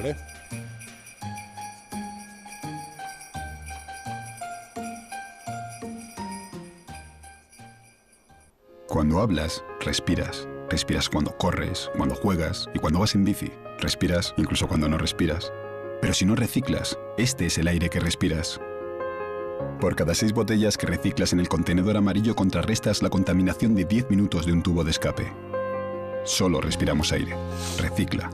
cautelares. Cuando hablas, respiras. Respiras cuando corres, cuando juegas y cuando vas en bici. Respiras incluso cuando no respiras. Pero si no reciclas, este es el aire que respiras. Por cada 6 botellas que reciclas en el contenedor amarillo contrarrestas la contaminación de 10 minutos de un tubo de escape. Solo respiramos aire. Recicla.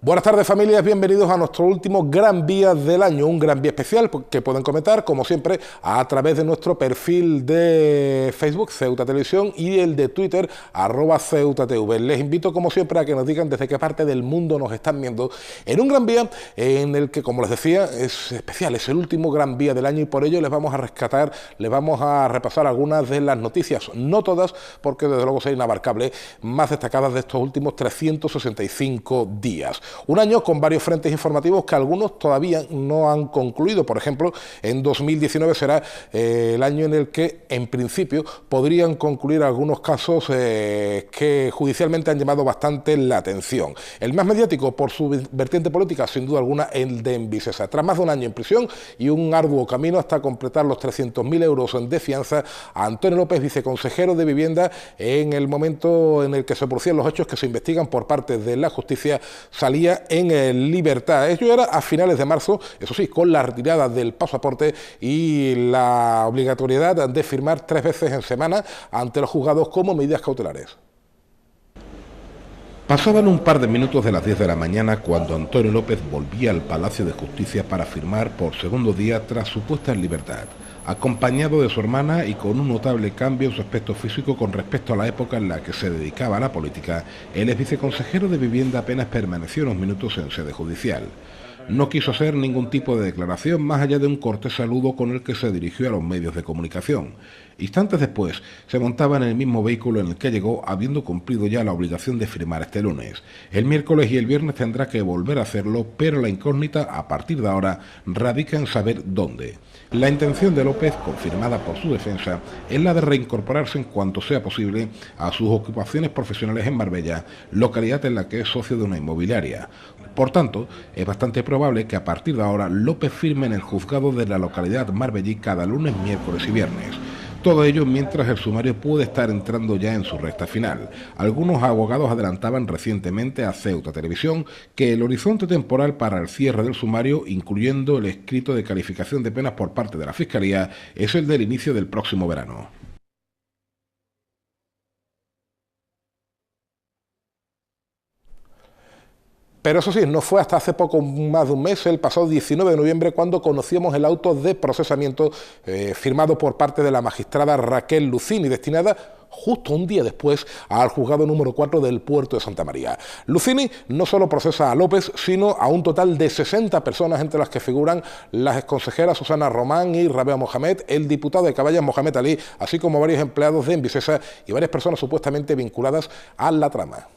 Buenas tardes, familias, bienvenidos a nuestro último Gran Vía del año, un Gran Vía especial que pueden comentar, como siempre, a través de nuestro perfil de Facebook, Ceuta Televisión, y el de Twitter, @CeutaTV. Les invito, como siempre, a que nos digan desde qué parte del mundo nos están viendo en un Gran Vía en el que, como les decía, es especial, es el último Gran Vía del año y por ello les vamos a rescatar, les vamos a repasar algunas de las noticias, no todas, porque desde luego son inabarcables, más destacadas de estos últimos 365 días. Un año con varios frentes informativos que algunos todavía no han concluido. Por ejemplo, en 2019 será el año en el que, en principio, podrían concluir algunos casos que judicialmente han llamado bastante la atención. El más mediático por su vertiente política, sin duda alguna, el de Envisesa. Tras más de un año en prisión y un arduo camino hasta completar los 300.000 euros de fianza, a Antonio López, viceconsejero de Vivienda, en el momento en el que se producían los hechos que se investigan por parte de la justicia, salía en libertad. Ello era a finales de marzo, eso sí, con la retirada del pasaporte y la obligatoriedad de firmar 3 veces en semana ante los juzgados como medidas cautelares. Pasaban un par de minutos de las 10 de la mañana cuando Antonio López volvía al Palacio de Justicia para firmar por segundo día tras su puesta en libertad, acompañado de su hermana y con un notable cambio en su aspecto físico con respecto a la época en la que se dedicaba a la política. El ex viceconsejero de Vivienda apenas permaneció unos minutos en sede judicial. No quiso hacer ningún tipo de declaración más allá de un cortés saludo con el que se dirigió a los medios de comunicación. Instantes después, se montaba en el mismo vehículo en el que llegó, habiendo cumplido ya la obligación de firmar este lunes. El miércoles y el viernes tendrá que volver a hacerlo, pero la incógnita, a partir de ahora, radica en saber dónde. La intención de López, confirmada por su defensa, es la de reincorporarse en cuanto sea posible a sus ocupaciones profesionales en Marbella, localidad en la que es socio de una inmobiliaria. Por tanto, es bastante probable que a partir de ahora López firme en el juzgado de la localidad marbellí cada lunes, miércoles y viernes. Todo ello mientras el sumario puede estar entrando ya en su recta final. Algunos abogados adelantaban recientemente a Ceuta Televisión que el horizonte temporal para el cierre del sumario, incluyendo el escrito de calificación de penas por parte de la Fiscalía, es el del inicio del próximo verano. Pero eso sí, no fue hasta hace poco más de un mes, el pasado 19 de noviembre, cuando conocíamos el auto de procesamiento firmado por parte de la magistrada Raquel Lucini, destinada justo un día después al juzgado número 4 del puerto de Santa María. Lucini no solo procesa a López, sino a un total de 60 personas, entre las que figuran las exconsejeras Susana Román y Rabea Mohamed, el diputado de Caballas Mohamed Ali, así como varios empleados de Envisesa y varias personas supuestamente vinculadas a la trama.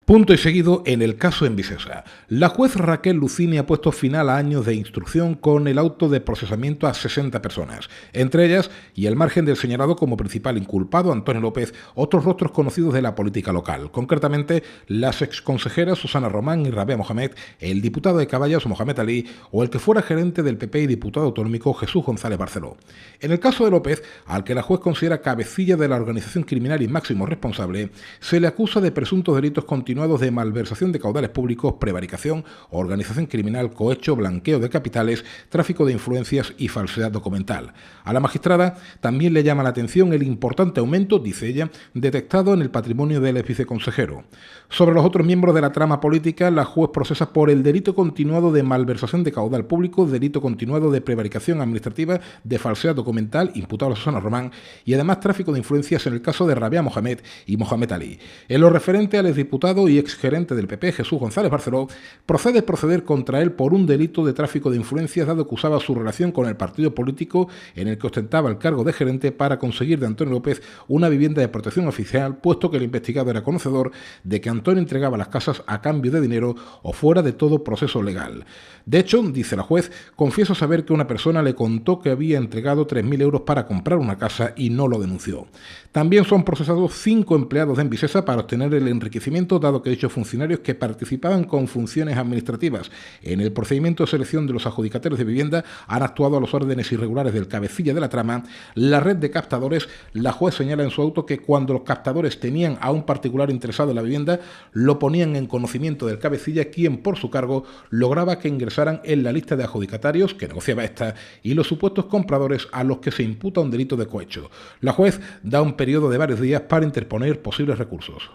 Punto y seguido en el caso Envisesa. La juez Raquel Lucini ha puesto final a años de instrucción con el auto de procesamiento a 60 personas, entre ellas, y al margen del señalado como principal inculpado, Antonio López, otros rostros conocidos de la política local, concretamente las exconsejeras Susana Román y Rabea Mohamed, el diputado de Caballas Mohamed Ali o el que fuera gerente del PP y diputado autonómico Jesús González Barceló. En el caso de López, al que la juez considera cabecilla de la organización criminal y máximo responsable, se le acusa de presuntos delitos continuos continuados de malversación de caudales públicos, prevaricación, organización criminal, cohecho, blanqueo de capitales, tráfico de influencias y falsedad documental. A la magistrada también le llama la atención el importante aumento, dice ella, detectado en el patrimonio del exconsejero. Sobre los otros miembros de la trama política, la juez procesa por el delito continuado de malversación de caudal público, delito continuado de prevaricación administrativa, de falsedad documental, imputado a Susana Román, y además tráfico de influencias en el caso de Rabia Mohamed y Mohamed Ali. En lo referente al exdiputado y exgerente del PP, Jesús González Barceló, proceder contra él por un delito de tráfico de influencias, dado que usaba su relación con el partido político en el que ostentaba el cargo de gerente para conseguir de Antonio López una vivienda de protección oficial, puesto que el investigado era conocedor de que Antonio entregaba las casas a cambio de dinero o fuera de todo proceso legal. De hecho, dice la juez, confieso saber que una persona le contó que había entregado 3.000 euros para comprar una casa y no lo denunció. También son procesados 5 empleados de Envisesa para obtener el enriquecimiento, dado que dichos funcionarios que participaban con funciones administrativas en el procedimiento de selección de los adjudicatarios de vivienda han actuado a los órdenes irregulares del cabecilla de la trama, la red de captadores. La juez señala en su auto que cuando los captadores tenían a un particular interesado en la vivienda, lo ponían en conocimiento del cabecilla, quien por su cargo lograba que ingresaran en la lista de adjudicatarios que negociaba esta y los supuestos compradores a los que se imputa un delito de cohecho. La juez da un periodo de varios días para interponer posibles recursos.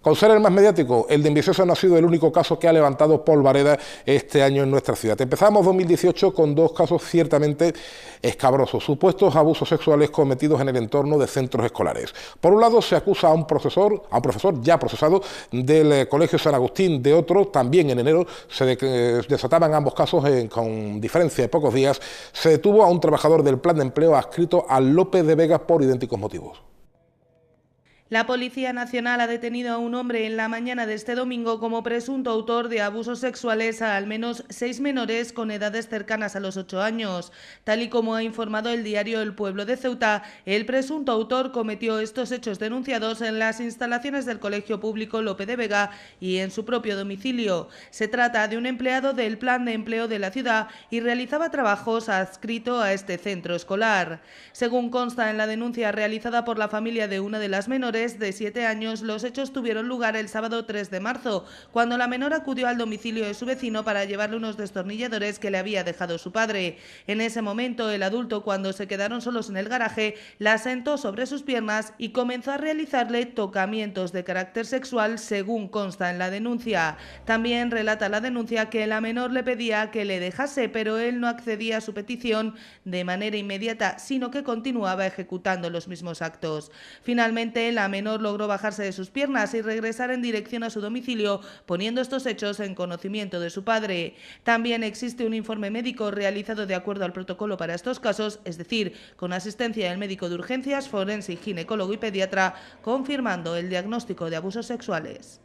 Con ser el más mediático, el de Envisesa no ha sido el único caso que ha levantado polvareda este año en nuestra ciudad. Empezamos 2018 con 2 casos ciertamente escabrosos, supuestos abusos sexuales cometidos en el entorno de centros escolares. Por un lado, se acusa a un profesor ya procesado del Colegio San Agustín. De otro, también en enero, se desataban ambos casos con diferencia de pocos días. Se detuvo a un trabajador del plan de empleo adscrito al López de Vega por idénticos motivos. La Policía Nacional ha detenido a un hombre en la mañana de este domingo como presunto autor de abusos sexuales a al menos 6 menores con edades cercanas a los 8 años. Tal y como ha informado el diario El Pueblo de Ceuta, el presunto autor cometió estos hechos denunciados en las instalaciones del Colegio Público López de Vega y en su propio domicilio. Se trata de un empleado del plan de empleo de la ciudad y realizaba trabajos adscrito a este centro escolar. Según consta en la denuncia realizada por la familia de una de las menores, de 7 años, los hechos tuvieron lugar el sábado 3 de marzo, cuando la menor acudió al domicilio de su vecino para llevarle unos destornilladores que le había dejado su padre. En ese momento, el adulto, cuando se quedaron solos en el garaje, la sentó sobre sus piernas y comenzó a realizarle tocamientos de carácter sexual, según consta en la denuncia. También relata la denuncia que la menor le pedía que le dejase, pero él no accedía a su petición de manera inmediata, sino que continuaba ejecutando los mismos actos. Finalmente, la menor logró bajarse de sus piernas y regresar en dirección a su domicilio, poniendo estos hechos en conocimiento de su padre. También existe un informe médico realizado de acuerdo al protocolo para estos casos, es decir, con asistencia del médico de urgencias, forense, ginecólogo y pediatra, confirmando el diagnóstico de abusos sexuales.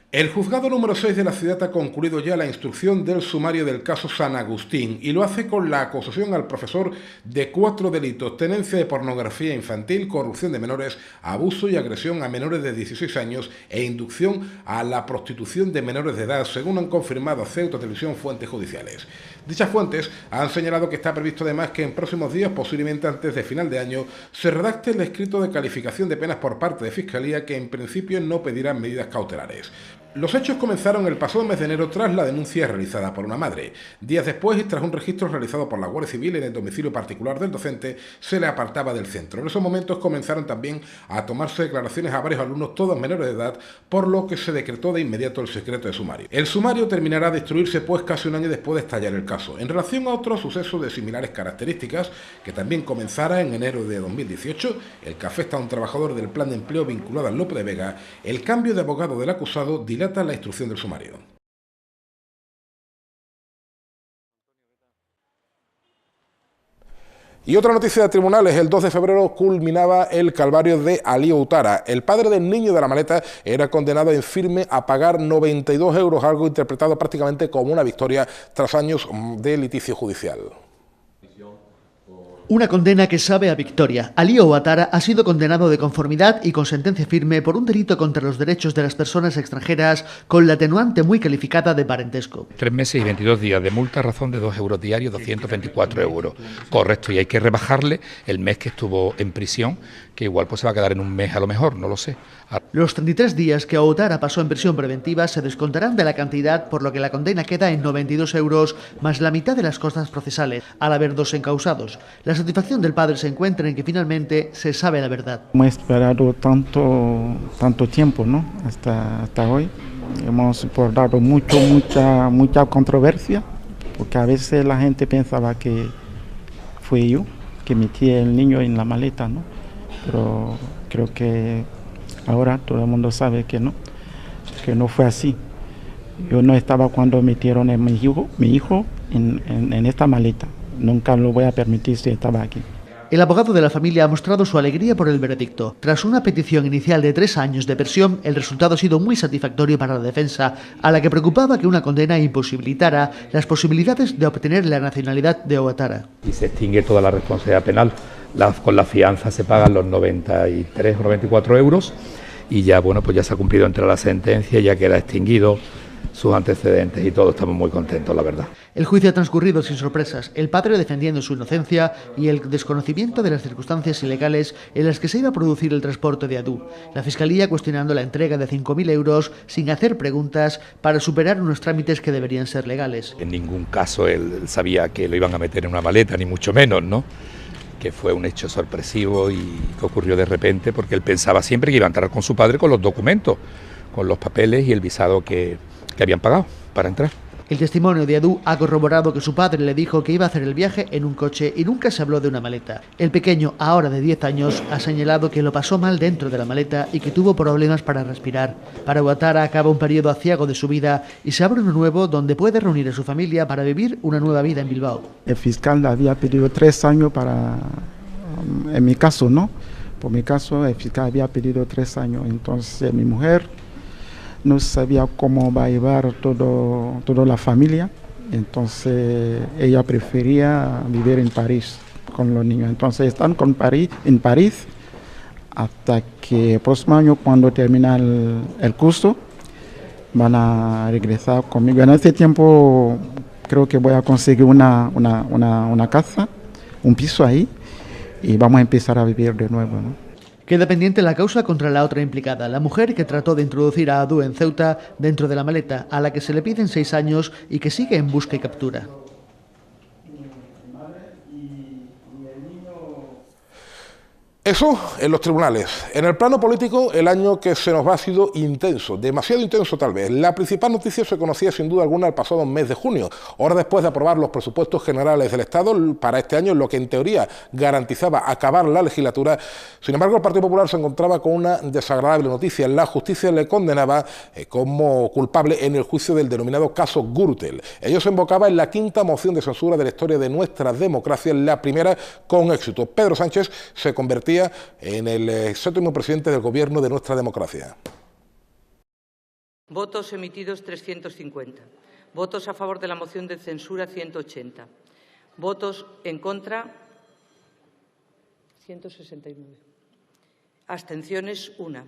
El juzgado número 6 de la ciudad ha concluido ya la instrucción del sumario del caso San Agustín y lo hace con la acusación al profesor de 4 delitos: tenencia de pornografía infantil, corrupción de menores, abuso y agresión a menores de 16 años e inducción a la prostitución de menores de edad, según han confirmado a Ceuta Televisión fuentes judiciales. Dichas fuentes han señalado que está previsto además que en próximos días, posiblemente antes de final de año, se redacte el escrito de calificación de penas por parte de Fiscalía, que en principio no pedirán medidas cautelares. Los hechos comenzaron el pasado mes de enero tras la denuncia realizada por una madre. Días después, y tras un registro realizado por la Guardia Civil en el domicilio particular del docente, se le apartaba del centro. En esos momentos comenzaron también a tomarse declaraciones a varios alumnos, todos menores de edad, por lo que se decretó de inmediato el secreto de sumario. El sumario terminará de instruirse pues casi un año después de estallar el caso. En relación a otro suceso de similares características, que también comenzara en enero de 2018, el que afecta a un trabajador del plan de empleo vinculado al López de Vega, el cambio de abogado del acusado dilata la instrucción del sumario. Y otra noticia de tribunales: el 2 de febrero culminaba el calvario de Ali Outara. El padre del niño de la maleta era condenado en firme a pagar 92 euros, algo interpretado prácticamente como una victoria tras años de litigio judicial. Una condena que sabe a victoria. Ali Ouattara ha sido condenado de conformidad y con sentencia firme por un delito contra los derechos de las personas extranjeras con la atenuante muy calificada de parentesco. 3 meses y 22 días de multa a razón de 2 euros diarios, 224 euros. Correcto, y hay que rebajarle el mes que estuvo en prisión, que igual pues se va a quedar en un mes a lo mejor, no lo sé. Los 33 días que Ouattara pasó en prisión preventiva se descontarán de la cantidad, por lo que la condena queda en 92 euros más la mitad de las costas procesales, al haber 2 encausados. La satisfacción del padre se encuentra en que finalmente se sabe la verdad. Hemos esperado tanto tiempo, ¿no? hasta hoy. Hemos soportado mucha controversia, porque a veces la gente pensaba que fui yo que metí el niño en la maleta, ¿no? Pero creo que ahora todo el mundo sabe que no fue así. Yo no estaba cuando metieron a mi hijo en esta maleta. Nunca lo voy a permitir si estaba aquí. El abogado de la familia ha mostrado su alegría por el veredicto. Tras una petición inicial de 3 años de prisión, el resultado ha sido muy satisfactorio para la defensa, a la que preocupaba que una condena imposibilitara las posibilidades de obtener la nacionalidad de Ouattara. Y se extingue toda la responsabilidad penal. Con la fianza se pagan los 93 o 94 euros y ya, bueno, pues ya se ha cumplido entre la sentencia, ya queda extinguido sus antecedentes y todos estamos muy contentos, la verdad. El juicio ha transcurrido sin sorpresas, el padre defendiendo su inocencia y el desconocimiento de las circunstancias ilegales en las que se iba a producir el transporte de Adu. La Fiscalía cuestionando la entrega de 5.000 euros sin hacer preguntas para superar unos trámites que deberían ser legales. En ningún caso él sabía que lo iban a meter en una maleta, ni mucho menos, ¿no? Que fue un hecho sorpresivo y que ocurrió de repente porque él pensaba siempre que iba a entrar con su padre con los documentos, con los papeles y el visado que habían pagado para entrar. El testimonio de Adu ha corroborado que su padre le dijo que iba a hacer el viaje en un coche y nunca se habló de una maleta. El pequeño, ahora de 10 años, ha señalado que lo pasó mal dentro de la maleta y que tuvo problemas para respirar. Para Ouattara acaba un periodo aciago de su vida y se abre uno nuevo donde puede reunir a su familia para vivir una nueva vida en Bilbao. El fiscal había pedido 3 años para, en mi caso, ¿no? Por mi caso, el fiscal había pedido 3 años. Entonces mi mujer no sabía cómo va a llevar toda la familia, entonces ella prefería vivir en París con los niños. Entonces están en París hasta que el próximo año, cuando termina el curso, van a regresar conmigo. En este tiempo creo que voy a conseguir una casa, un piso ahí, y vamos a empezar a vivir de nuevo, ¿no? Queda pendiente la causa contra la otra implicada, la mujer que trató de introducir a Adu en Ceuta dentro de la maleta, a la que se le piden 6 años y que sigue en busca y captura. Eso en los tribunales. En el plano político, el año que se nos va ha sido intenso, demasiado intenso tal vez. La principal noticia se conocía sin duda alguna el pasado mes de junio, horas después de aprobar los presupuestos generales del Estado para este año, lo que en teoría garantizaba acabar la legislatura. Sin embargo, el Partido Popular se encontraba con una desagradable noticia. La justicia le condenaba como culpable en el juicio del denominado caso Gürtel. Ello se invocaba en la 5ª moción de censura de la historia de nuestra democracia, la primera con éxito. Pedro Sánchez se convertía en el 7º presidente del gobierno de nuestra democracia. Votos emitidos 350. Votos a favor de la moción de censura 180. Votos en contra 169. Abstenciones 1.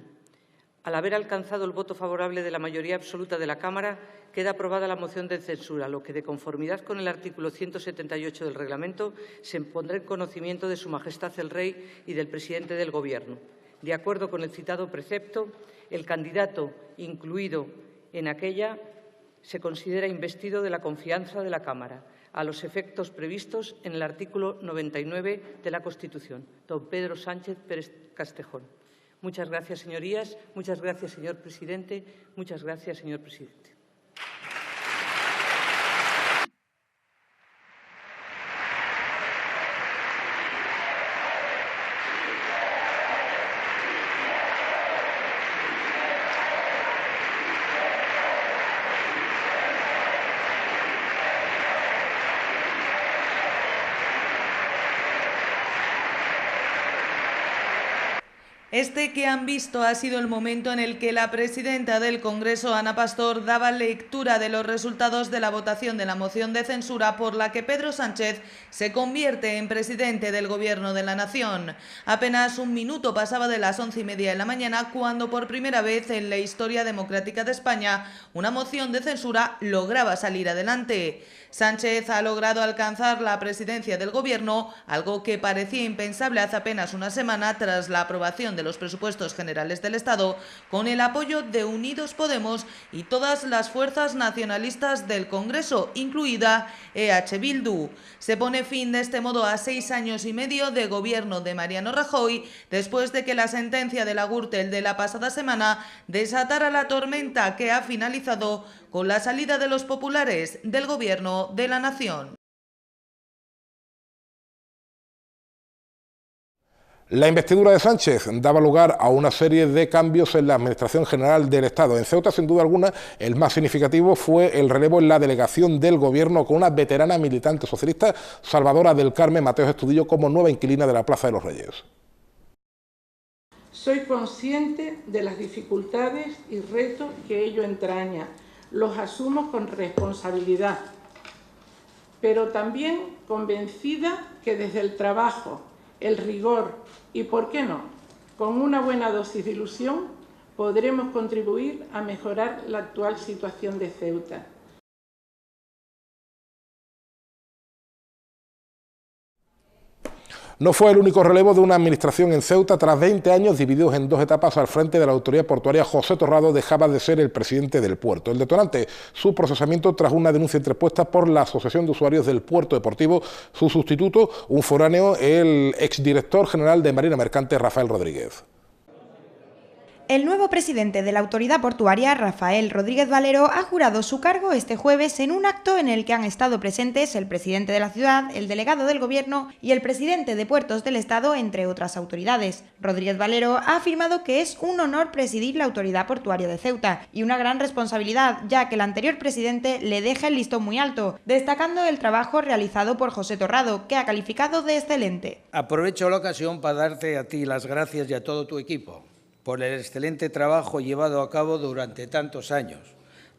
Al haber alcanzado el voto favorable de la mayoría absoluta de la Cámara, queda aprobada la moción de censura, lo que, de conformidad con el artículo 178 del Reglamento, se pondrá en conocimiento de Su Majestad el Rey y del presidente del Gobierno. De acuerdo con el citado precepto, el candidato incluido en aquella se considera investido de la confianza de la Cámara, a los efectos previstos en el artículo 99 de la Constitución. Don Pedro Sánchez Pérez Castejón. Muchas gracias, señorías. Muchas gracias, señor presidente. Muchas gracias, señor presidente. Este que han visto ha sido el momento en el que la presidenta del Congreso, Ana Pastor, daba lectura de los resultados de la votación de la moción de censura por la que Pedro Sánchez se convierte en presidente del Gobierno de la Nación. Apenas un minuto pasaba de las 11:30 de la mañana cuando por primera vez en la historia democrática de España una moción de censura lograba salir adelante. Sánchez ha logrado alcanzar la presidencia del Gobierno, algo que parecía impensable hace apenas una semana tras la aprobación de los presupuestos generales del Estado, con el apoyo de Unidos Podemos y todas las fuerzas nacionalistas del Congreso, incluida EH Bildu. Se pone fin de este modo a 6 años y medio de gobierno de Mariano Rajoy, después de que la sentencia de la Gürtel de la pasada semana desatara la tormenta que ha finalizado con la salida de los populares del Gobierno de la Nación. La investidura de Sánchez daba lugar a una serie de cambios en la Administración General del Estado. En Ceuta, sin duda alguna, el más significativo fue el relevo en la delegación del Gobierno con una veterana militante socialista, Salvadora del Carmen Mateos Estudillo, como nueva inquilina de la Plaza de los Reyes. Soy consciente de las dificultades y retos que ello entraña. Los asumo con responsabilidad, pero también convencida que desde el trabajo, el rigor y, ¿por qué no?, con una buena dosis de ilusión, podremos contribuir a mejorar la actual situación de Ceuta. No fue el único relevo de una administración en Ceuta. Tras 20 años divididos en 2 etapas al frente de la autoridad portuaria, José Torrado dejaba de ser el presidente del puerto. El detonante, su procesamiento tras una denuncia interpuesta por la Asociación de Usuarios del Puerto Deportivo. Su sustituto, un foráneo, el exdirector general de Marina Mercante, Rafael Rodríguez. El nuevo presidente de la autoridad portuaria, Rafael Rodríguez Valero, ha jurado su cargo este jueves en un acto en el que han estado presentes el presidente de la ciudad, el delegado del Gobierno y el presidente de Puertos del Estado, entre otras autoridades. Rodríguez Valero ha afirmado que es un honor presidir la autoridad portuaria de Ceuta y una gran responsabilidad, ya que el anterior presidente le deja el listón muy alto, destacando el trabajo realizado por José Torrado, que ha calificado de excelente. Aprovecho la ocasión para darte a ti las gracias y a todo tu equipo por el excelente trabajo llevado a cabo durante tantos años.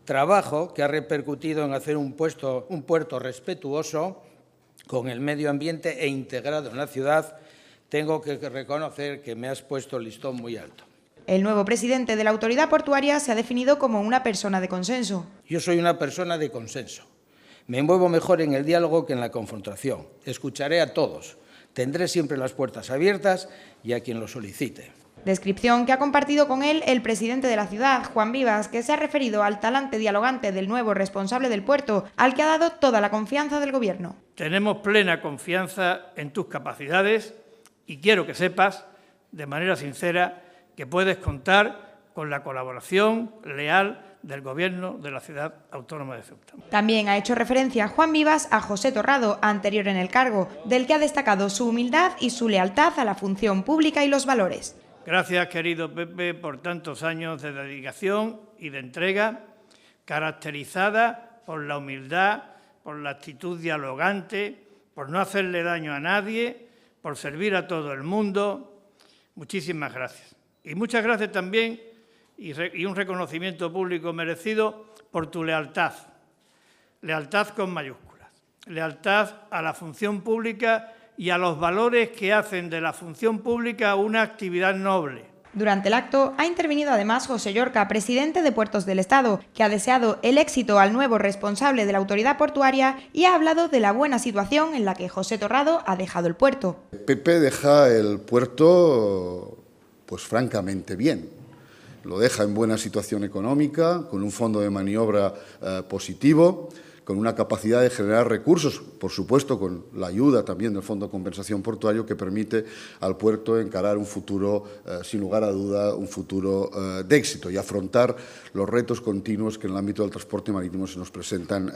Trabajo que ha repercutido en hacer un puerto respetuoso con el medio ambiente e integrado en la ciudad. Tengo que reconocer que me has puesto el listón muy alto. El nuevo presidente de la autoridad portuaria se ha definido como una persona de consenso. Yo soy una persona de consenso. Me muevo mejor en el diálogo que en la confrontación. Escucharé a todos. Tendré siempre las puertas abiertas y a quien lo solicite. Descripción que ha compartido con él el presidente de la ciudad, Juan Vivas, que se ha referido al talante dialogante del nuevo responsable del puerto, al que ha dado toda la confianza del Gobierno. Tenemos plena confianza en tus capacidades y quiero que sepas, de manera sincera, que puedes contar con la colaboración leal del Gobierno de la Ciudad Autónoma de Ceuta. También ha hecho referencia Juan Vivas a José Torrado, anterior en el cargo, del que ha destacado su humildad y su lealtad a la función pública y los valores. Gracias, querido Pepe, por tantos años de dedicación y de entrega, caracterizada por la humildad, por la actitud dialogante, por no hacerle daño a nadie, por servir a todo el mundo. Muchísimas gracias. Y muchas gracias también, y un reconocimiento público merecido, por tu lealtad. Lealtad con mayúsculas. Lealtad a la función pública y a los valores que hacen de la función pública una actividad noble. Durante el acto ha intervenido además José Llorca, presidente de Puertos del Estado, que ha deseado el éxito al nuevo responsable de la autoridad portuaria y ha hablado de la buena situación en la que José Torrado ha dejado el puerto. Pepe deja el puerto, pues francamente bien. Lo deja en buena situación económica, con un fondo de maniobra positivo, con una capacidad de generar recursos, por supuesto con la ayuda también del Fondo de Compensación Portuario, que permite al puerto encarar un futuro, sin lugar a duda, un futuro de éxito y afrontar los retos continuos que en el ámbito del transporte marítimo se nos presentan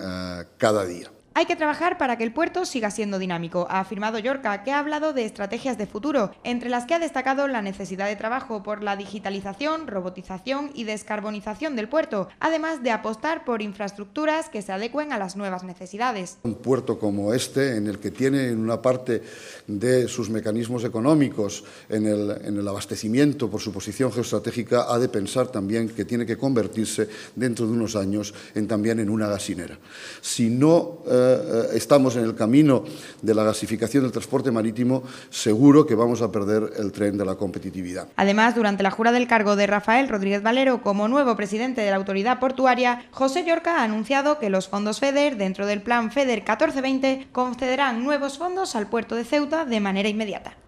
cada día. Hay que trabajar para que el puerto siga siendo dinámico, ha afirmado Llorca, que ha hablado de estrategias de futuro, entre las que ha destacado la necesidad de trabajo por la digitalización, robotización y descarbonización del puerto, además de apostar por infraestructuras que se adecuen a las nuevas necesidades. Un puerto como este, en el que tiene en una parte de sus mecanismos económicos en el abastecimiento por su posición geoestratégica, ha de pensar también que tiene que convertirse dentro de unos años también en una gasinera. Si no estamos en el camino de la gasificación del transporte marítimo, seguro que vamos a perder el tren de la competitividad. Además, durante la jura del cargo de Rafael Rodríguez Valero como nuevo presidente de la autoridad portuaria, José Llorca ha anunciado que los fondos FEDER, dentro del plan FEDER 1420, concederán nuevos fondos al puerto de Ceuta de manera inmediata.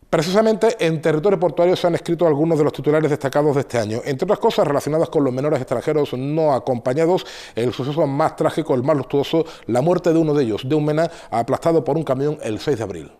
Precisamente en territorio portuario se han escrito algunos de los titulares destacados de este año, entre otras cosas relacionadas con los menores extranjeros no acompañados, el suceso más trágico, el más luctuoso, la muerte de uno de ellos, de un mena aplastado por un camión el 6 de abril.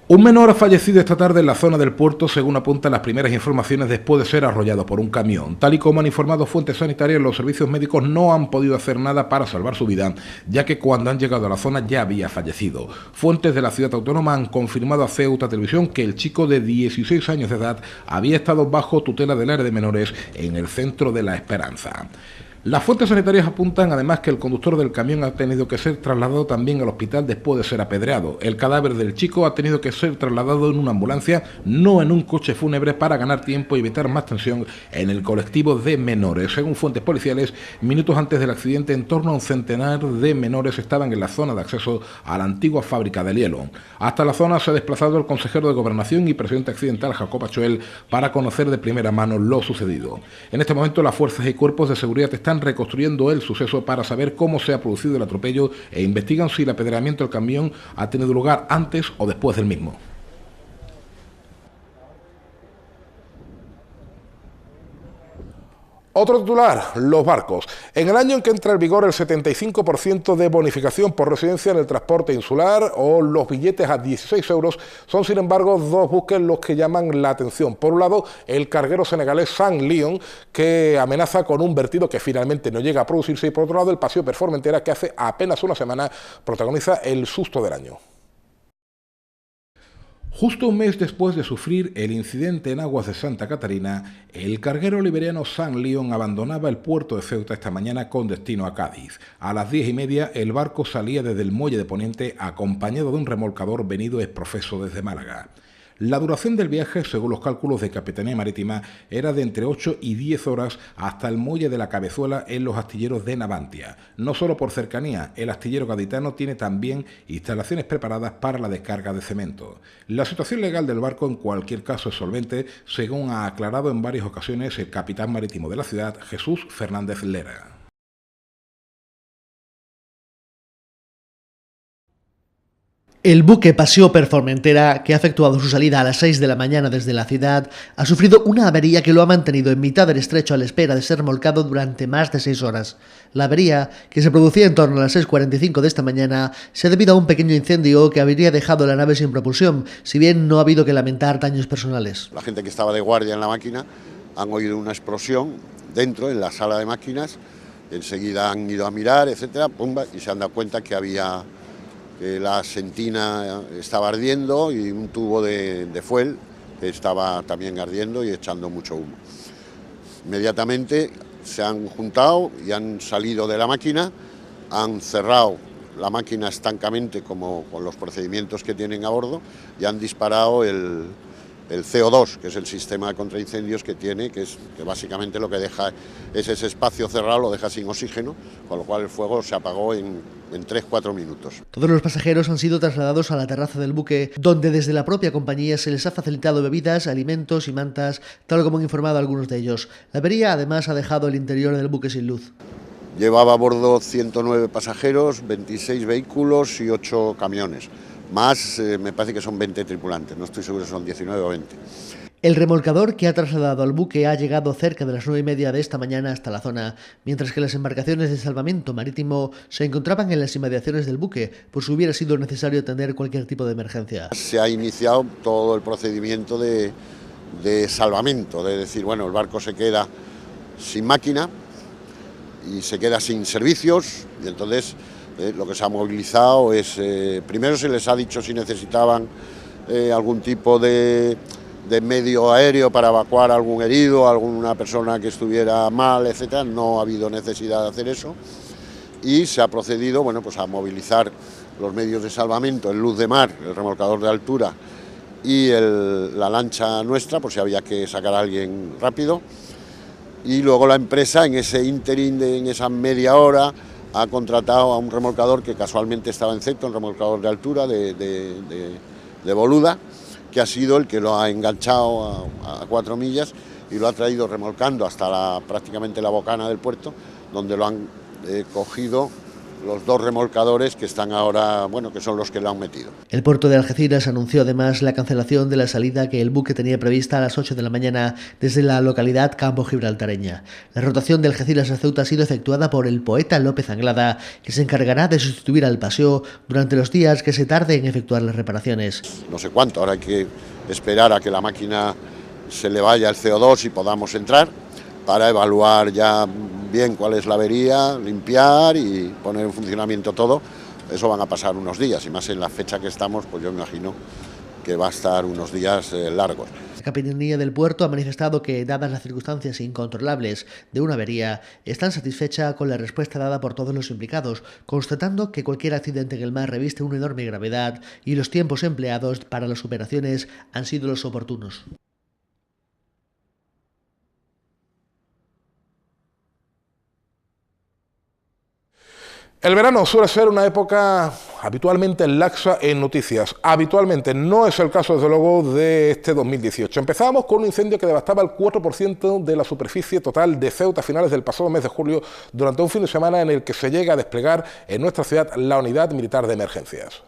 Un menor ha fallecido esta tarde en la zona del puerto, según apuntan las primeras informaciones, después de ser arrollado por un camión. Tal y como han informado fuentes sanitarias, los servicios médicos no han podido hacer nada para salvar su vida, ya que cuando han llegado a la zona ya había fallecido. Fuentes de la ciudad autónoma han confirmado a Ceuta Televisión que el chico de 16 años de edad había estado bajo tutela del área de menores en el centro de La Esperanza. Las fuentes sanitarias apuntan además que el conductor del camión ha tenido que ser trasladado también al hospital después de ser apedreado. El cadáver del chico ha tenido que ser trasladado en una ambulancia, no en un coche fúnebre, para ganar tiempo y evitar más tensión en el colectivo de menores. Según fuentes policiales, minutos antes del accidente, en torno a un centenar de menores estaban en la zona de acceso a la antigua fábrica del hielo. Hasta la zona se ha desplazado el consejero de Gobernación y presidente accidental Jacob Achuel para conocer de primera mano lo sucedido. En este momento las fuerzas y cuerpos de seguridad están reconstruyendo el suceso para saber cómo se ha producido el atropello e investigan si el apedreamiento del camión ha tenido lugar antes o después del mismo. Otro titular, los barcos. En el año en que entra en vigor el 75% de bonificación por residencia en el transporte insular o los billetes a 16 euros, son sin embargo dos buques los que llaman la atención. Por un lado, el carguero senegalés San Leon, que amenaza con un vertido que finalmente no llega a producirse, y por otro lado el paseo per Formentera, que hace apenas una semana protagoniza el susto del año. Justo un mes después de sufrir el incidente en aguas de Santa Catarina, el carguero liberiano San Leon abandonaba el puerto de Ceuta esta mañana con destino a Cádiz. A las 10:30 el barco salía desde el muelle de Poniente acompañado de un remolcador venido exprofeso desde Málaga. La duración del viaje, según los cálculos de Capitanía Marítima, era de entre 8 y 10 horas hasta el muelle de la Cabezuela en los astilleros de Navantia. No solo por cercanía, el astillero gaditano tiene también instalaciones preparadas para la descarga de cemento. La situación legal del barco en cualquier caso es solvente, según ha aclarado en varias ocasiones el capitán marítimo de la ciudad, Jesús Fernández Lera. El buque Paseo per Formentera, que ha efectuado su salida a las 6 de la mañana desde la ciudad, ha sufrido una avería que lo ha mantenido en mitad del estrecho a la espera de ser remolcado durante más de 6 horas. La avería, que se producía en torno a las 6:45 de esta mañana, se ha debido a un pequeño incendio que habría dejado la nave sin propulsión, si bien no ha habido que lamentar daños personales. La gente que estaba de guardia en la máquina han oído una explosión dentro, en la sala de máquinas, enseguida han ido a mirar, etcétera, pumba, y se han dado cuenta que la sentina estaba ardiendo y un tubo de fuel estaba también ardiendo y echando mucho humo. Inmediatamente se han juntado y han salido de la máquina, han cerrado la máquina estancamente como con los procedimientos que tienen a bordo y han disparado el CO2, que es el sistema contra incendios que tiene, que básicamente lo que deja es ese espacio cerrado, lo deja sin oxígeno, con lo cual el fuego se apagó en 3-4 minutos. Todos los pasajeros han sido trasladados a la terraza del buque, donde desde la propia compañía se les ha facilitado bebidas, alimentos y mantas, tal como han informado algunos de ellos. La avería además ha dejado el interior del buque sin luz. Llevaba a bordo 109 pasajeros, 26 vehículos y 8 camiones. Más, me parece que son 20 tripulantes, no estoy seguro si son 19 o 20. El remolcador que ha trasladado al buque ha llegado cerca de las 9:30 de esta mañana hasta la zona, mientras que las embarcaciones de salvamento marítimo se encontraban en las inmediaciones del buque, por si hubiera sido necesario atender cualquier tipo de emergencia. Se ha iniciado todo el procedimiento de salvamento, de decir, bueno, el barco se queda sin máquina y se queda sin servicios, y entonces lo que se ha movilizado es, primero se les ha dicho si necesitaban algún tipo de medio aéreo para evacuar a algún herido, a alguna persona que estuviera mal, etcétera. No ha habido necesidad de hacer eso y se ha procedido, bueno, pues a movilizar los medios de salvamento, el Luz de Mar, el remolcador de altura y la lancha nuestra, por si había que sacar a alguien rápido. Y luego la empresa, en ese ínterin, en esa media hora, ha contratado a un remolcador que casualmente estaba en Ceuta, un remolcador de altura de Boluda, que ha sido el que lo ha enganchado a 4 millas y lo ha traído remolcando hasta prácticamente la bocana del puerto, donde lo han cogido los 2 remolcadores que están ahora, bueno, que son los que lo han metido. El puerto de Algeciras anunció además la cancelación de la salida que el buque tenía prevista a las 8 de la mañana desde la localidad Campo Gibraltareña. La rotación de Algeciras a Ceuta ha sido efectuada por el poeta López Anglada, que se encargará de sustituir al paseo durante los días que se tarde en efectuar las reparaciones. No sé cuánto, ahora hay que esperar a que la máquina se le vaya el CO2 y podamos entrar para evaluar ya bien cuál es la avería, limpiar y poner en funcionamiento todo. Eso van a pasar unos días, y más en la fecha que estamos, pues yo me imagino que va a estar unos días largos. La Capitanía del Puerto ha manifestado que, dadas las circunstancias incontrolables de una avería, están satisfecha con la respuesta dada por todos los implicados, constatando que cualquier accidente en el mar reviste una enorme gravedad y los tiempos empleados para las operaciones han sido los oportunos. El verano suele ser una época habitualmente laxa en noticias. Habitualmente no es el caso, desde luego, de este 2018. Empezamos con un incendio que devastaba el 4% de la superficie total de Ceuta a finales del pasado mes de julio, durante un fin de semana en el que se llega a desplegar en nuestra ciudad la Unidad Militar de Emergencias.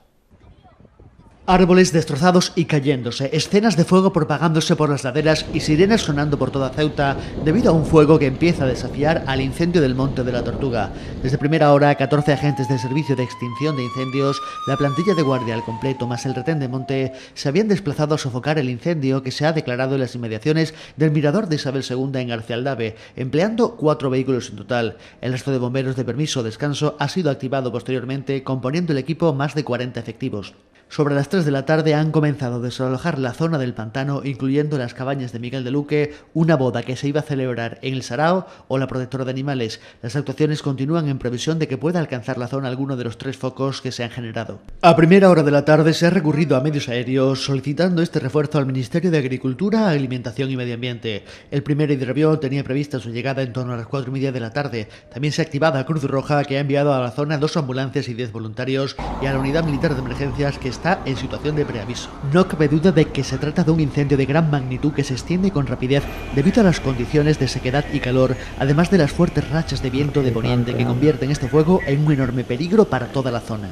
Árboles destrozados y cayéndose, escenas de fuego propagándose por las laderas y sirenas sonando por toda Ceuta debido a un fuego que empieza a desafiar al incendio del Monte de la Tortuga. Desde primera hora, 14 agentes del Servicio de Extinción de Incendios, la plantilla de guardia al completo más el retén de monte, se habían desplazado a sofocar el incendio que se ha declarado en las inmediaciones del Mirador de Isabel II en Garcialdave, empleando 4 vehículos en total. El resto de bomberos de permiso o descanso ha sido activado posteriormente, componiendo el equipo más de 40 efectivos. Sobre las 3 de la tarde han comenzado a desalojar la zona del pantano, incluyendo las cabañas de Miguel de Luque, una boda que se iba a celebrar en el Sarao o la protectora de animales. Las actuaciones continúan en previsión de que pueda alcanzar la zona alguno de los 3 focos que se han generado. A primera hora de la tarde se ha recurrido a medios aéreos solicitando este refuerzo al Ministerio de Agricultura, Alimentación y Medio Ambiente. El primer hidroavión tenía prevista su llegada en torno a las 4:30 de la tarde. También se ha activado a Cruz Roja, que ha enviado a la zona 2 ambulancias y 10 voluntarios, y a la Unidad Militar de Emergencias, que está en situación de preaviso. No cabe duda de que se trata de un incendio de gran magnitud que se extiende con rapidez debido a las condiciones de sequedad y calor, además de las fuertes rachas de viento de poniente que convierten este fuego en un enorme peligro para toda la zona.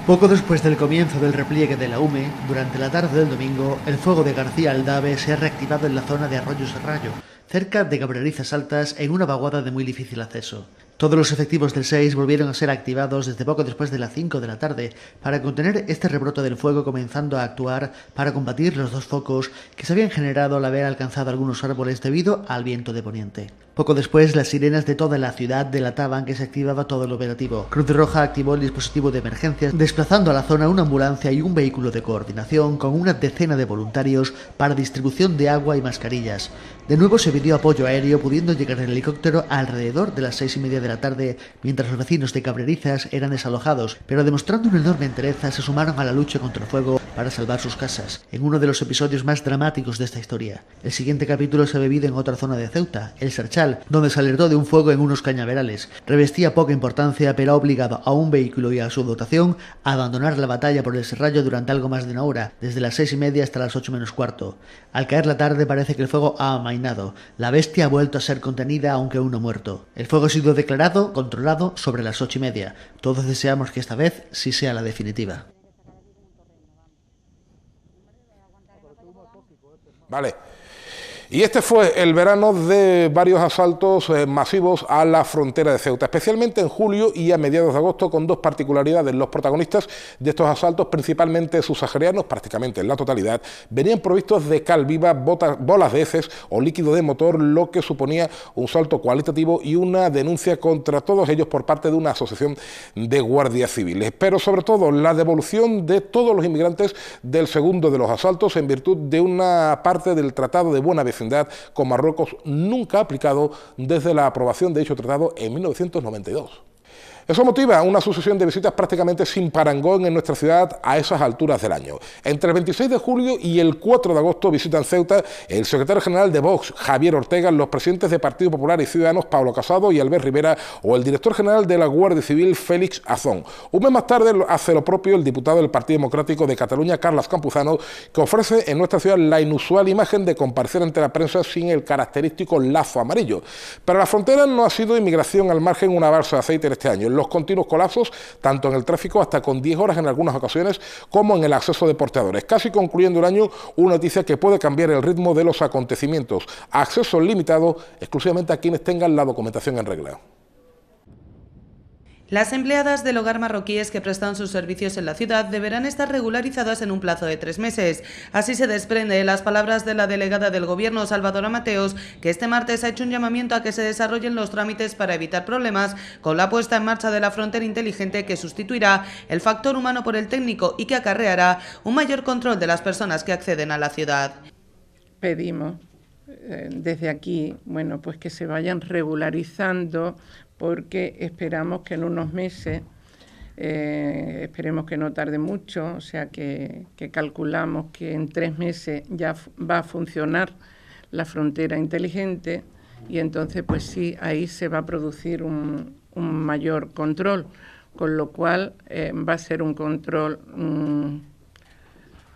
Poco después del comienzo del repliegue de la UME, durante la tarde del domingo, el fuego de Garcialdave se ha reactivado en la zona de Arroyo Serrallo, cerca de Cabrerizas Altas, en una vaguada de muy difícil acceso. Todos los efectivos del 6 volvieron a ser activados desde poco después de las 5 de la tarde para contener este rebrote del fuego, comenzando a actuar para combatir los 2 focos que se habían generado al haber alcanzado algunos árboles debido al viento de poniente. Poco después, las sirenas de toda la ciudad delataban que se activaba todo el operativo. Cruz Roja activó el dispositivo de emergencias, desplazando a la zona una ambulancia y un vehículo de coordinación con una decena de voluntarios para distribución de agua y mascarillas. De nuevo se pidió apoyo aéreo, pudiendo llegar el helicóptero alrededor de las 6:30 de la tarde, mientras los vecinos de Cabrerizas eran desalojados, pero demostrando una enorme entereza se sumaron a la lucha contra el fuego para salvar sus casas, en uno de los episodios más dramáticos de esta historia. El siguiente capítulo se ha vivido en otra zona de Ceuta, el Sarchal, donde se alertó de un fuego en unos cañaverales. Revestía poca importancia, pero ha obligado a un vehículo y a su dotación a abandonar la batalla por el Serrallo durante algo más de una hora, desde las 6:30 hasta las 8 menos cuarto. Al caer la tarde parece que el fuego ha amainado. La bestia ha vuelto a ser contenida, aunque aún no muerto. El fuego ha sido declarado controlado sobre las 8:30. Todos deseamos que esta vez sí sea la definitiva. Vale. Y este fue el verano de varios asaltos masivos a la frontera de Ceuta, especialmente en julio y a mediados de agosto, con dos particularidades. Los protagonistas de estos asaltos, principalmente subsaharianos, prácticamente en la totalidad, venían provistos de cal viva, bolas de heces o líquido de motor, lo que suponía un salto cualitativo y una denuncia contra todos ellos por parte de una asociación de guardias civiles. Pero sobre todo la devolución de todos los inmigrantes del segundo de los asaltos en virtud de una parte del Tratado de Buena Vecindad con Marruecos, nunca aplicado desde la aprobación de dicho tratado en 1992. Eso motiva una sucesión de visitas prácticamente sin parangón en nuestra ciudad a esas alturas del año. Entre el 26 de julio y el 4 de agosto visitan Ceuta el secretario general de Vox, Javier Ortega, los presidentes de Partido Popular y Ciudadanos, Pablo Casado y Albert Rivera, o el director general de la Guardia Civil, Félix Azón. Un mes más tarde hace lo propio el diputado del Partido Democrático de Cataluña, Carles Campuzano, que ofrece en nuestra ciudad la inusual imagen de comparecer ante la prensa sin el característico lazo amarillo. Pero la frontera no ha sido inmigración al margen una balsa de aceite en este año. Los continuos colapsos, tanto en el tráfico hasta con 10 horas en algunas ocasiones, como en el acceso de porteadores. Casi concluyendo el año, una noticia que puede cambiar el ritmo de los acontecimientos. Acceso limitado exclusivamente a quienes tengan la documentación en regla. Las empleadas del hogar marroquíes que prestan sus servicios en la ciudad deberán estar regularizadas en un plazo de 3 meses. Así se desprende de las palabras de la delegada del Gobierno, Salvadora Mateos, que este martes ha hecho un llamamiento a que se desarrollen los trámites para evitar problemas con la puesta en marcha de la frontera inteligente, que sustituirá el factor humano por el técnico y que acarreará un mayor control de las personas que acceden a la ciudad. Pedimos desde aquí, bueno, pues que se vayan regularizando, porque esperamos que en unos meses, esperemos que no tarde mucho, o sea que calculamos que en 3 meses ya va a funcionar la frontera inteligente, y entonces pues sí, ahí se va a producir un mayor control, con lo cual va a ser un control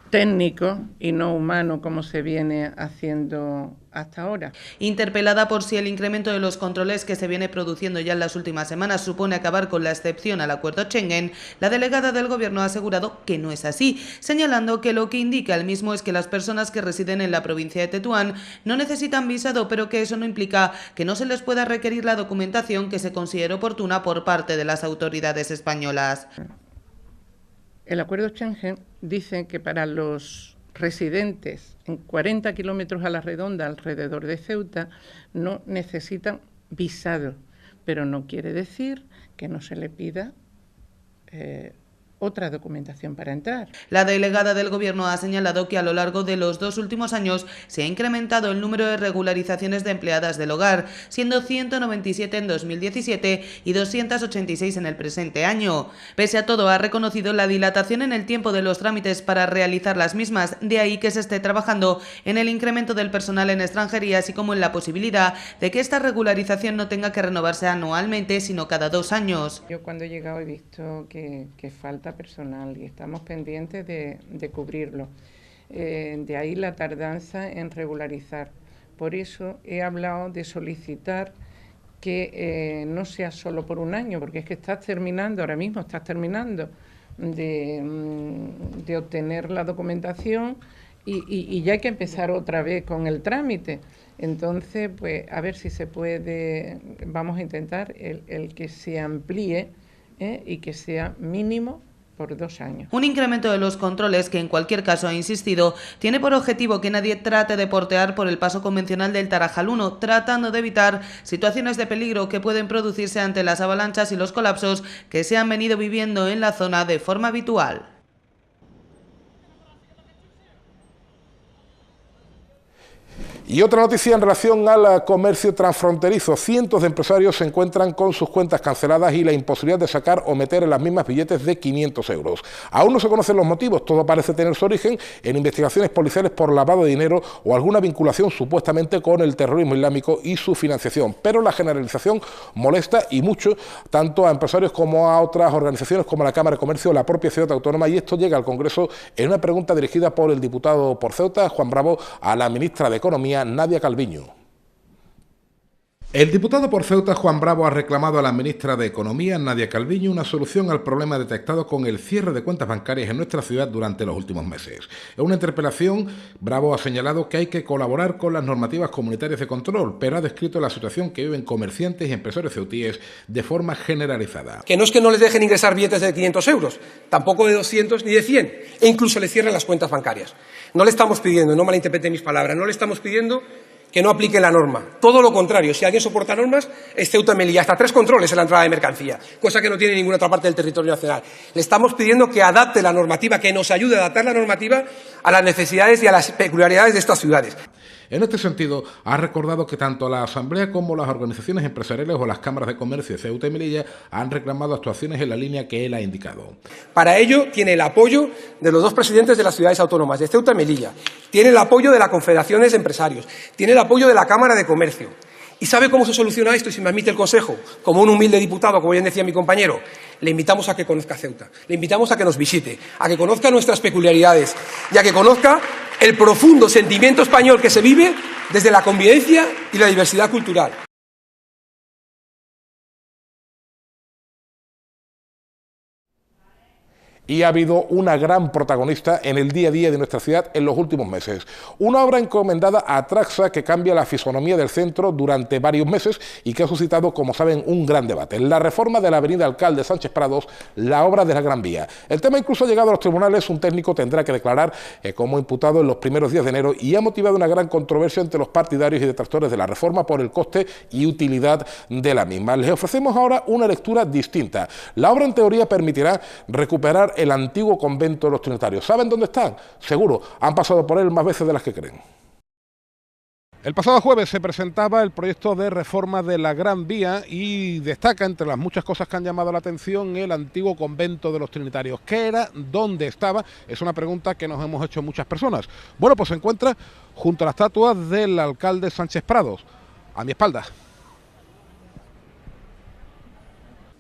técnico y no humano, como se viene haciendo hasta ahora. Interpelada por si el incremento de los controles que se viene produciendo ya en las últimas semanas supone acabar con la excepción al acuerdo Schengen, la delegada del Gobierno ha asegurado que no es así, señalando que lo que indica el mismo es que las personas que residen en la provincia de Tetuán no necesitan visado, pero que eso no implica que no se les pueda requerir la documentación que se considere oportuna por parte de las autoridades españolas. El acuerdo Schengen dice que para los residentes en 40 kilómetros a la redonda alrededor de Ceuta no necesitan visado, pero no quiere decir que no se le pida otra documentación para entrar. La delegada del Gobierno ha señalado que a lo largo de los 2 últimos años se ha incrementado el número de regularizaciones de empleadas del hogar, siendo 197 en 2017 y 286 en el presente año. Pese a todo, ha reconocido la dilatación en el tiempo de los trámites para realizar las mismas, de ahí que se esté trabajando en el incremento del personal en extranjería, así como en la posibilidad de que esta regularización no tenga que renovarse anualmente, sino cada 2 años. Yo cuando he llegado he visto que falta personal y estamos pendientes de cubrirlo. De ahí la tardanza en regularizar. Por eso he hablado de solicitar que no sea solo por un año, porque es que ahora mismo estás terminando de obtener la documentación y ya hay que empezar otra vez con el trámite. Entonces, pues a ver si se puede, vamos a intentar el que se amplíe y que sea mínimo por 2 años. Un incremento de los controles que, en cualquier caso, ha insistido, tiene por objetivo que nadie trate de portear por el paso convencional del Tarajal 1, tratando de evitar situaciones de peligro que pueden producirse ante las avalanchas y los colapsos que se han venido viviendo en la zona de forma habitual. Y otra noticia en relación al comercio transfronterizo. Cientos de empresarios se encuentran con sus cuentas canceladas y la imposibilidad de sacar o meter en las mismas billetes de 500 euros. Aún no se conocen los motivos, todo parece tener su origen en investigaciones policiales por lavado de dinero o alguna vinculación supuestamente con el terrorismo islámico y su financiación. Pero la generalización molesta y mucho tanto a empresarios como a otras organizaciones como la Cámara de Comercio o la propia ciudad autónoma, y esto llega al Congreso en una pregunta dirigida por el diputado por Ceuta, Juan Bravo, a la ministra de Economía, Nadia Calviño. El diputado por Ceuta, Juan Bravo, ha reclamado a la ministra de Economía, Nadia Calviño, una solución al problema detectado con el cierre de cuentas bancarias en nuestra ciudad durante los últimos meses. En una interpelación, Bravo ha señalado que hay que colaborar con las normativas comunitarias de control, pero ha descrito la situación que viven comerciantes y empresarios ceutíes de forma generalizada. Que no es que no les dejen ingresar billetes de 500 euros, tampoco de 200 ni de 100, e incluso les cierren las cuentas bancarias. No le estamos pidiendo, no malinterpreten mis palabras, no le estamos pidiendo que no aplique la norma. Todo lo contrario, si alguien soporta normas, es Ceuta y Melilla. Hasta 3 controles en la entrada de mercancía, cosa que no tiene ninguna otra parte del territorio nacional. Le estamos pidiendo que adapte la normativa, que nos ayude a adaptar la normativa a las necesidades y a las peculiaridades de estas ciudades. En este sentido, ha recordado que tanto la Asamblea como las organizaciones empresariales o las cámaras de comercio de Ceuta y Melilla han reclamado actuaciones en la línea que él ha indicado. Para ello, tiene el apoyo de los 2 presidentes de las ciudades autónomas, de Ceuta y Melilla, tiene el apoyo de las confederaciones de empresarios, tiene el apoyo de la Cámara de Comercio. ¿Y sabe cómo se soluciona esto? Y si me admite el consejo, como un humilde diputado, como bien decía mi compañero, le invitamos a que conozca Ceuta, le invitamos a que nos visite, a que conozca nuestras peculiaridades y a que conozca el profundo sentimiento español que se vive desde la convivencia y la diversidad cultural. Y ha habido una gran protagonista en el día a día de nuestra ciudad en los últimos meses. Una obra encomendada a Traxa que cambia la fisonomía del centro durante varios meses y que ha suscitado, como saben, un gran debate. La reforma de la avenida Alcalde Sánchez Prados, la obra de la Gran Vía. El tema incluso ha llegado a los tribunales, un técnico tendrá que declarar como imputado en los primeros días de enero y ha motivado una gran controversia entre los partidarios y detractores de la reforma por el coste y utilidad de la misma. Les ofrecemos ahora una lectura distinta. La obra en teoría permitirá recuperar el antiguo convento de los Trinitarios. ¿Saben dónde están? Seguro, han pasado por él más veces de las que creen. El pasado jueves se presentaba el proyecto de reforma de la Gran Vía y destaca entre las muchas cosas que han llamado la atención el antiguo convento de los Trinitarios. ¿Qué era? ¿Dónde estaba? Es una pregunta que nos hemos hecho muchas personas. Bueno, pues se encuentra junto a la estatua del alcalde Sánchez Prados, a mi espalda.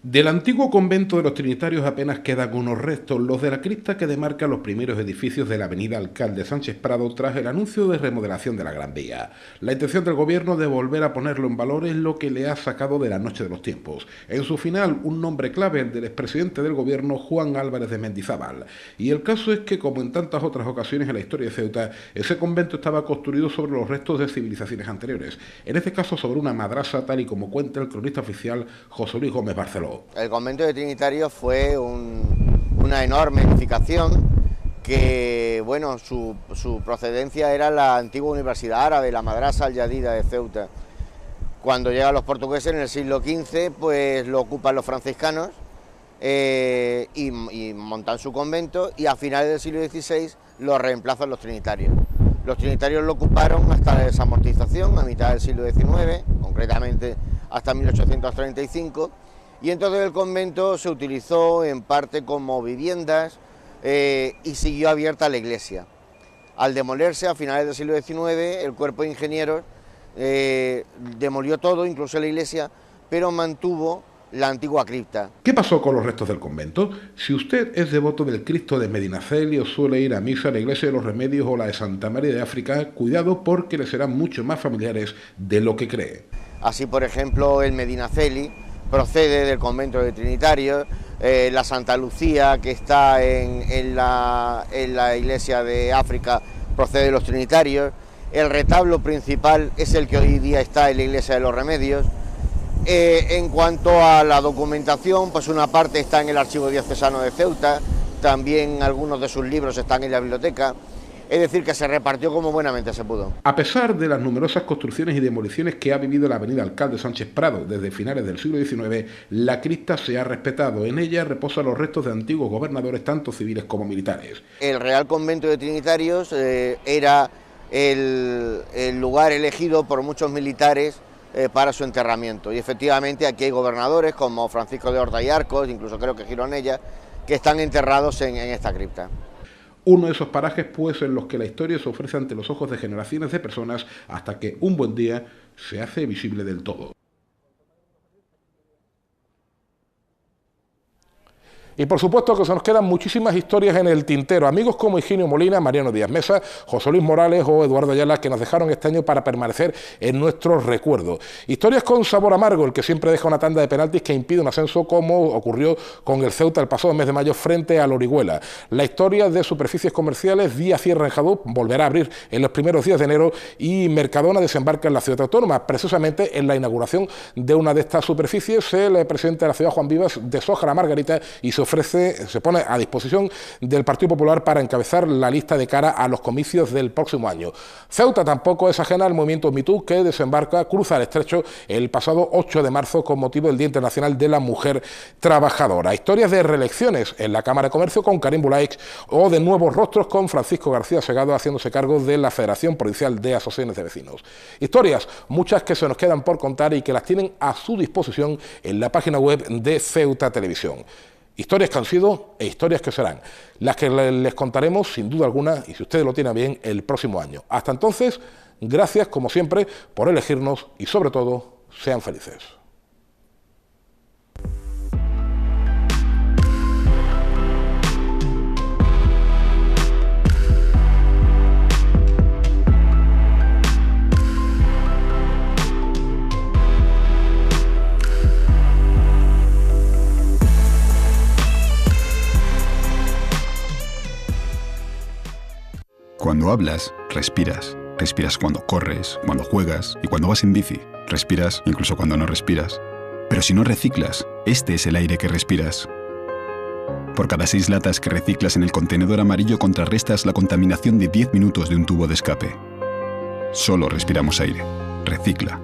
Del antiguo convento de los Trinitarios apenas quedan unos restos, los de la cripta que demarca los primeros edificios de la avenida Alcalde Sánchez Prado tras el anuncio de remodelación de la Gran Vía. La intención del gobierno de volver a ponerlo en valor es lo que le ha sacado de la noche de los tiempos. En su final, un nombre clave, el del expresidente del gobierno, Juan Álvarez de Mendizábal. Y el caso es que, como en tantas otras ocasiones en la historia de Ceuta, ese convento estaba construido sobre los restos de civilizaciones anteriores. En este caso sobre una madrasa, tal y como cuenta el cronista oficial José Luis Gómez Barceló. El convento de Trinitarios fue una enorme edificación que, bueno, su procedencia era la antigua universidad árabe, la Madrasa Al-Jadida de Ceuta. Cuando llegan los portugueses en el siglo XV, pues lo ocupan los franciscanos y montan su convento, y a finales del siglo XVI lo reemplazan los trinitarios. Los trinitarios lo ocuparon hasta la desamortización, a mitad del siglo XIX, concretamente hasta 1835, y entonces el convento se utilizó en parte como viviendas y siguió abierta la iglesia. Al demolerse a finales del siglo XIX, el cuerpo de ingenieros demolió todo, incluso la iglesia, pero mantuvo la antigua cripta. ¿Qué pasó con los restos del convento? Si usted es devoto del Cristo de Medinaceli o suele ir a misa a la iglesia de los Remedios o la de Santa María de África, cuidado porque le serán mucho más familiares de lo que cree. Así, por ejemplo, el Medinaceli procede del convento de Trinitarios, la Santa Lucía, que está en la iglesia de África, procede de los Trinitarios, el retablo principal es el que hoy día está en la iglesia de los Remedios. En cuanto a la documentación, pues una parte está en el Archivo Diocesano de Ceuta, también algunos de sus libros están en la biblioteca. Es decir, que se repartió como buenamente se pudo. A pesar de las numerosas construcciones y demoliciones que ha vivido la avenida Alcalde Sánchez Prado desde finales del siglo XIX, la cripta se ha respetado. En ella reposan los restos de antiguos gobernadores, tanto civiles como militares. El Real Convento de Trinitarios era el lugar elegido por muchos militares para su enterramiento. Y efectivamente aquí hay gobernadores como Francisco de Horta y Arcos, incluso creo que Gironella, que están enterrados en esta cripta. Uno de esos parajes, pues, en los que la historia se ofrece ante los ojos de generaciones de personas hasta que un buen día se hace visible del todo. Y por supuesto que se nos quedan muchísimas historias en el tintero. Amigos como Higinio Molina, Mariano Díaz Mesa, José Luis Morales o Eduardo Ayala, que nos dejaron este año para permanecer en nuestros recuerdos. Historias con sabor amargo, el que siempre deja una tanda de penaltis que impide un ascenso, como ocurrió con el Ceuta el pasado mes de mayo frente al Orihuela. La historia de superficies comerciales, día cierra en Jadú, volverá a abrir en los primeros días de enero y Mercadona desembarca en la ciudad autónoma. Precisamente en la inauguración de una de estas superficies, el presidente de la ciudad, Juan Vivas, deshoja la margarita y se pone a disposición del Partido Popular para encabezar la lista de cara a los comicios del próximo año. Ceuta tampoco es ajena al movimiento Me Too, que cruza el estrecho el pasado 8 de marzo con motivo del Día Internacional de la Mujer Trabajadora. Historias de reelecciones en la Cámara de Comercio con Karim Bulaix o de nuevos rostros con Francisco García Segado haciéndose cargo de la Federación Provincial de Asociaciones de Vecinos. Historias, muchas que se nos quedan por contar y que las tienen a su disposición en la página web de Ceuta Televisión. Historias que han sido e historias que serán, las que les contaremos sin duda alguna, y si ustedes lo tienen bien, el próximo año. Hasta entonces, gracias como siempre por elegirnos y sobre todo, sean felices. Cuando hablas, respiras. Respiras cuando corres, cuando juegas y cuando vas en bici. Respiras incluso cuando no respiras. Pero si no reciclas, este es el aire que respiras. Por cada 6 latas que reciclas en el contenedor amarillo contrarrestas la contaminación de 10 minutos de un tubo de escape. Solo respiramos aire. Recicla.